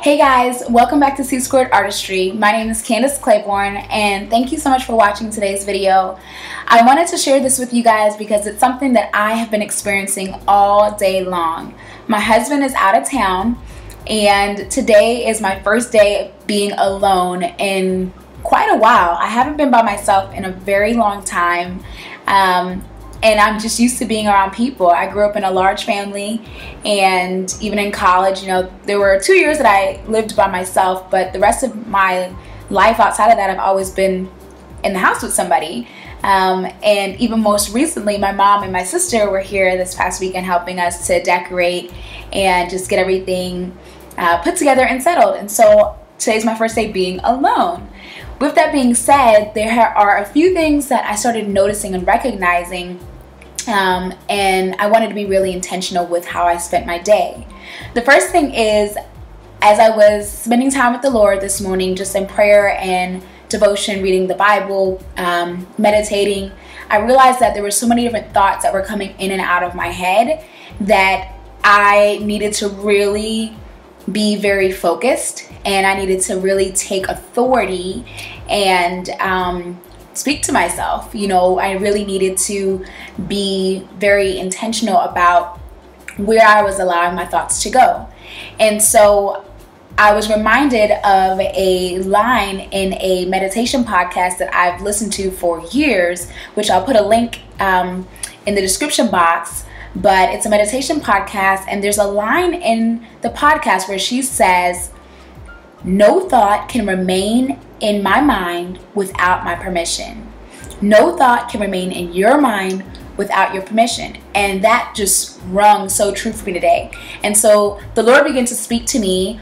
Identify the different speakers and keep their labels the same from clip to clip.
Speaker 1: Hey guys, welcome back to C Squared Artistry. My name is Candace Claiborne and thank you so much for watching today's video. I wanted to share this with you guys because it's something that I have been experiencing all day long. My husband is out of town and today is my first day being alone in quite a while. I haven't been by myself in a very long time. And I'm just used to being around people. I grew up in a large family, and even in college, there were 2 years that I lived by myself, but the rest of my life outside of that, I've always been in the house with somebody. And even most recently, my mom and my sister were here this past weekend helping us to decorate and just get everything put together and settled. And so today's my first day being alone. With that being said, there are a few things that I started noticing and recognizing, and I wanted to be really intentional with how I spent my day. The first thing is, as I was spending time with the Lord this morning, just in prayer and devotion, reading the Bible, meditating, I realized that there were so many different thoughts that were coming in and out of my head that I needed to really be very focused, and I needed to really take authority and speak to myself. I really needed to be very intentional about where I was allowing my thoughts to go. And so I was reminded of a line in a meditation podcast that I've listened to for years, which I'll put a link in the description box. But it's a meditation podcast, and there's a line in the podcast where she says, "No thought can remain in my mind without my permission. No thought can remain in your mind without your permission." And that just rung so true for me today. And so the Lord began to speak to me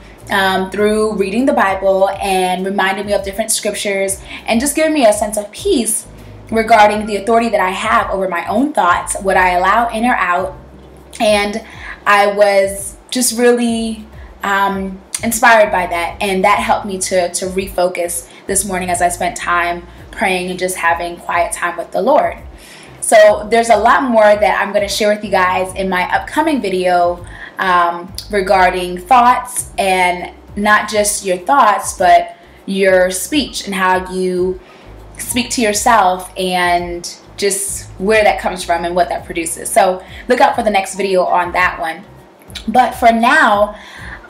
Speaker 1: through reading the Bible and reminding me of different scriptures and just giving me a sense of peace regarding the authority that I have over my own thoughts, what I allow in or out. And I was just really inspired by that, and that helped me to refocus this morning as I spent time praying and just having quiet time with the Lord. So there's a lot more that I'm going to share with you guys in my upcoming video regarding thoughts, and not just your thoughts, but your speech and how you speak to yourself and just where that comes from and what that produces. So look out for the next video on that one. But for now,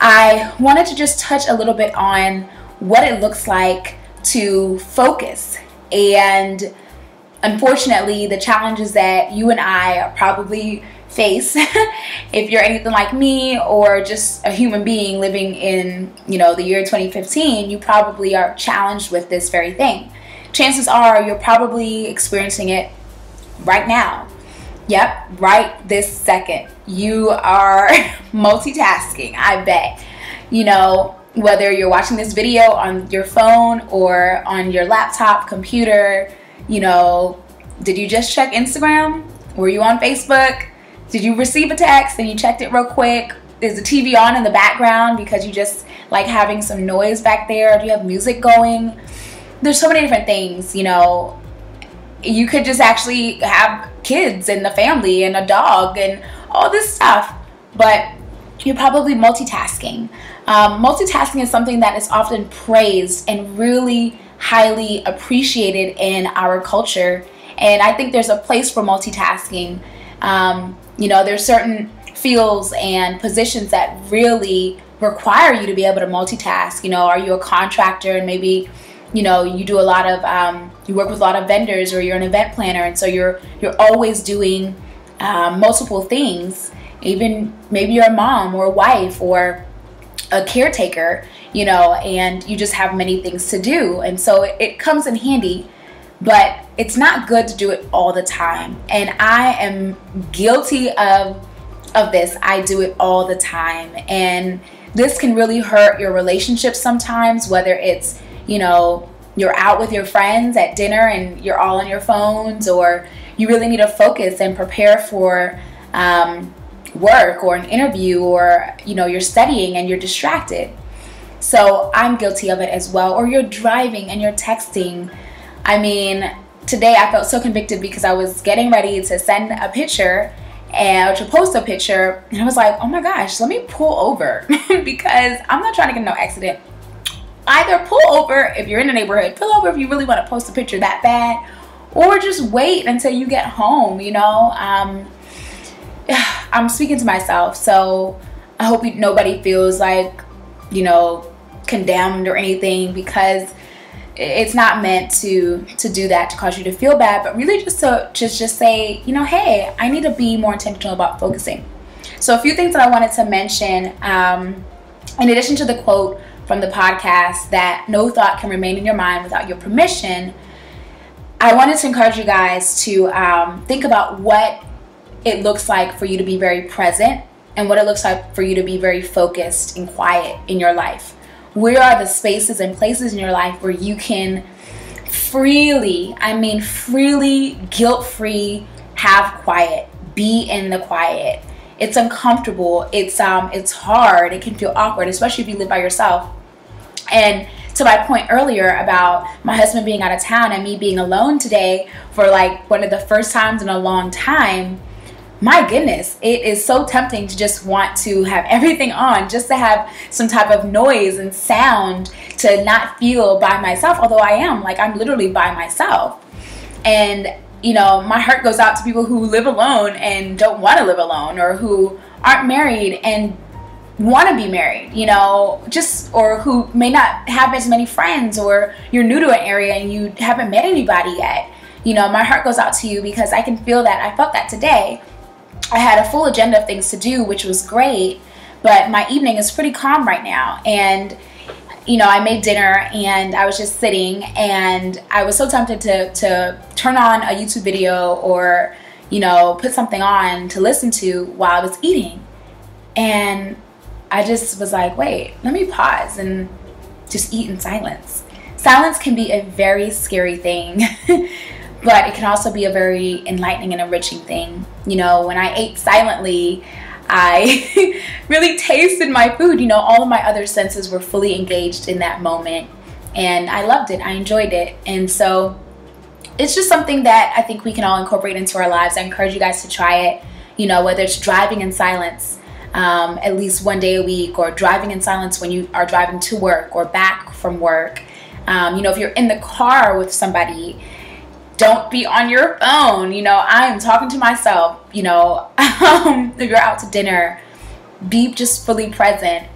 Speaker 1: I wanted to just touch a little bit on what it looks like to focus, and unfortunately the challenges that you and I probably face if you're anything like me or just a human being living in the year 2015, you probably are challenged with this very thing. Chances are you're probably experiencing it right now. Yep, right this second. You are multitasking, I bet. Whether you're watching this video on your phone or on your laptop, computer, did you just check Instagram? Were you on Facebook? Did you receive a text and you checked it real quick? Is the TV on in the background because you just like having some noise back there? Do you have music going? There's so many different things. You could just actually have kids and the family and a dog and all this stuff, but you're probably multitasking. Multitasking is something that is often praised and really highly appreciated in our culture, and I think there's a place for multitasking. There's certain fields and positions that really require you to be able to multitask. Are you a contractor and maybe you do a lot of you work with a lot of vendors, or you're an event planner, and so you're always doing multiple things. Even maybe you're a mom or a wife or a caretaker, and you just have many things to do, and so it comes in handy, but it's not good to do it all the time. And I am guilty of this. I do it all the time, and this can really hurt your relationships sometimes, whether it's you're out with your friends at dinner and you're all on your phones, or you really need to focus and prepare for work or an interview, or you're studying and you're distracted. So I'm guilty of it as well. Or you're driving and you're texting. I mean, today I felt so convicted because I was getting ready to send a picture and to post a picture, and I was like, oh my gosh, let me pull over because I'm not trying to get in no accident. Either pull over if you're in the neighborhood, pull over if you really want to post a picture that bad, or just wait until you get home, you know. I'm speaking to myself, so I hope nobody feels like, you know, condemned or anything, because it's not meant to do that, to cause you to feel bad, but really just to just say, you know, hey, I need to be more intentional about focusing. So a few things that I wanted to mention, in addition to the quote from the podcast that no thought can remain in your mind without your permission, I wanted to encourage you guys to think about what it looks like for you to be very present and what it looks like for you to be very focused and quiet in your life. Where are the spaces and places in your life where you can freely, I mean freely, guilt-free, have quiet, be in the quiet? It's uncomfortable, it's hard, it can feel awkward, especially if you live by yourself. And to my point earlier about my husband being out of town and me being alone today for like one of the first times in a long time, my goodness, it is so tempting to just want to have everything on, just to have some type of noise and sound, to not feel by myself, although I am, like, I'm literally by myself. And, you know, my heart goes out to people who live alone and don't want to live alone, or who aren't married and want to be married, you know, just, or who may not have as many friends, or you're new to an area and you haven't met anybody yet. You know, my heart goes out to you because I can feel that. I felt that today. I had a full agenda of things to do, which was great, but my evening is pretty calm right now. And, you know, I made dinner and I was just sitting, and I was so tempted to turn on a YouTube video or, you know, put something on to listen to while I was eating. And I just was like, wait, let me pause and just eat in silence. Silence can be a very scary thing. But it can also be a very enlightening and enriching thing. You know, when I ate silently, I really tasted my food. You know, all of my other senses were fully engaged in that moment. And I loved it. I enjoyed it. And so it's just something that I think we can all incorporate into our lives. I encourage you guys to try it. You know, whether it's driving in silence at least one day a week, or driving in silence when you are driving to work or back from work. You know, if you're in the car with somebody, don't be on your phone. You know, I am talking to myself. You know, if you're out to dinner, be just fully present.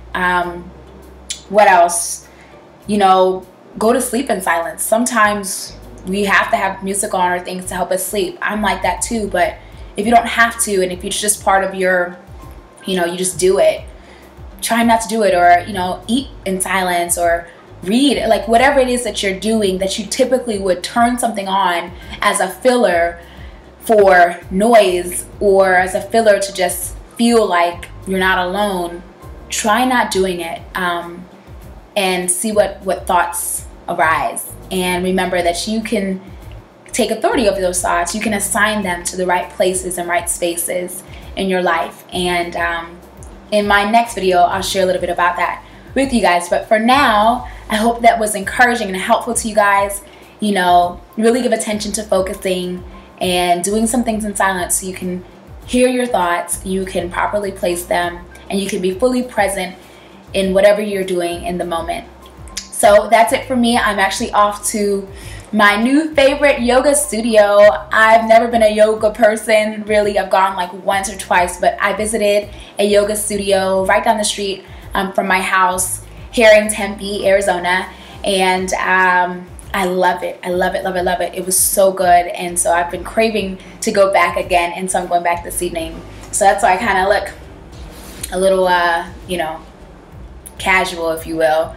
Speaker 1: What else? You know, go to sleep in silence. Sometimes we have to have music on or things to help us sleep. I'm like that too. But if you don't have to, and if it's just part of your, you know, you just do it, try not to do it. Or, you know, eat in silence, or read, like whatever it is that you're doing that you typically would turn something on as a filler for noise, or as a filler to just feel like you're not alone. Try not doing it, and see what thoughts arise. And remember that you can take authority over those thoughts. You can assign them to the right places and right spaces in your life. And in my next video, I'll share a little bit about that with you guys. But for now, I hope that was encouraging and helpful to you guys. You know, really give attention to focusing and doing some things in silence so you can hear your thoughts, you can properly place them, and you can be fully present in whatever you're doing in the moment. So that's it for me. I'm actually off to my new favorite yoga studio. I've never been a yoga person, really. I've gone like once or twice, but I visited a yoga studio right down the street from my house here in Tempe, Arizona, and I love it. I love it, love it, love it. It was so good, and so I've been craving to go back again, and so I'm going back this evening. So that's why I kind of look a little, you know, casual, if you will.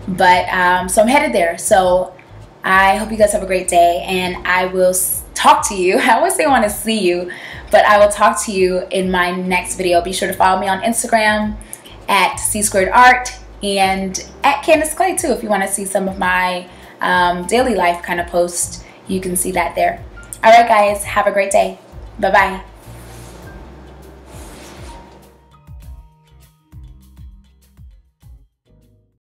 Speaker 1: But so I'm headed there. So I hope you guys have a great day, and I will talk to you. I always say I want to see you, but I will talk to you in my next video. Be sure to follow me on Instagram at C2art and at Candace Clay too. If you want to see some of my daily life kind of posts, you can see that there. All right, guys, have a great day. Bye-bye.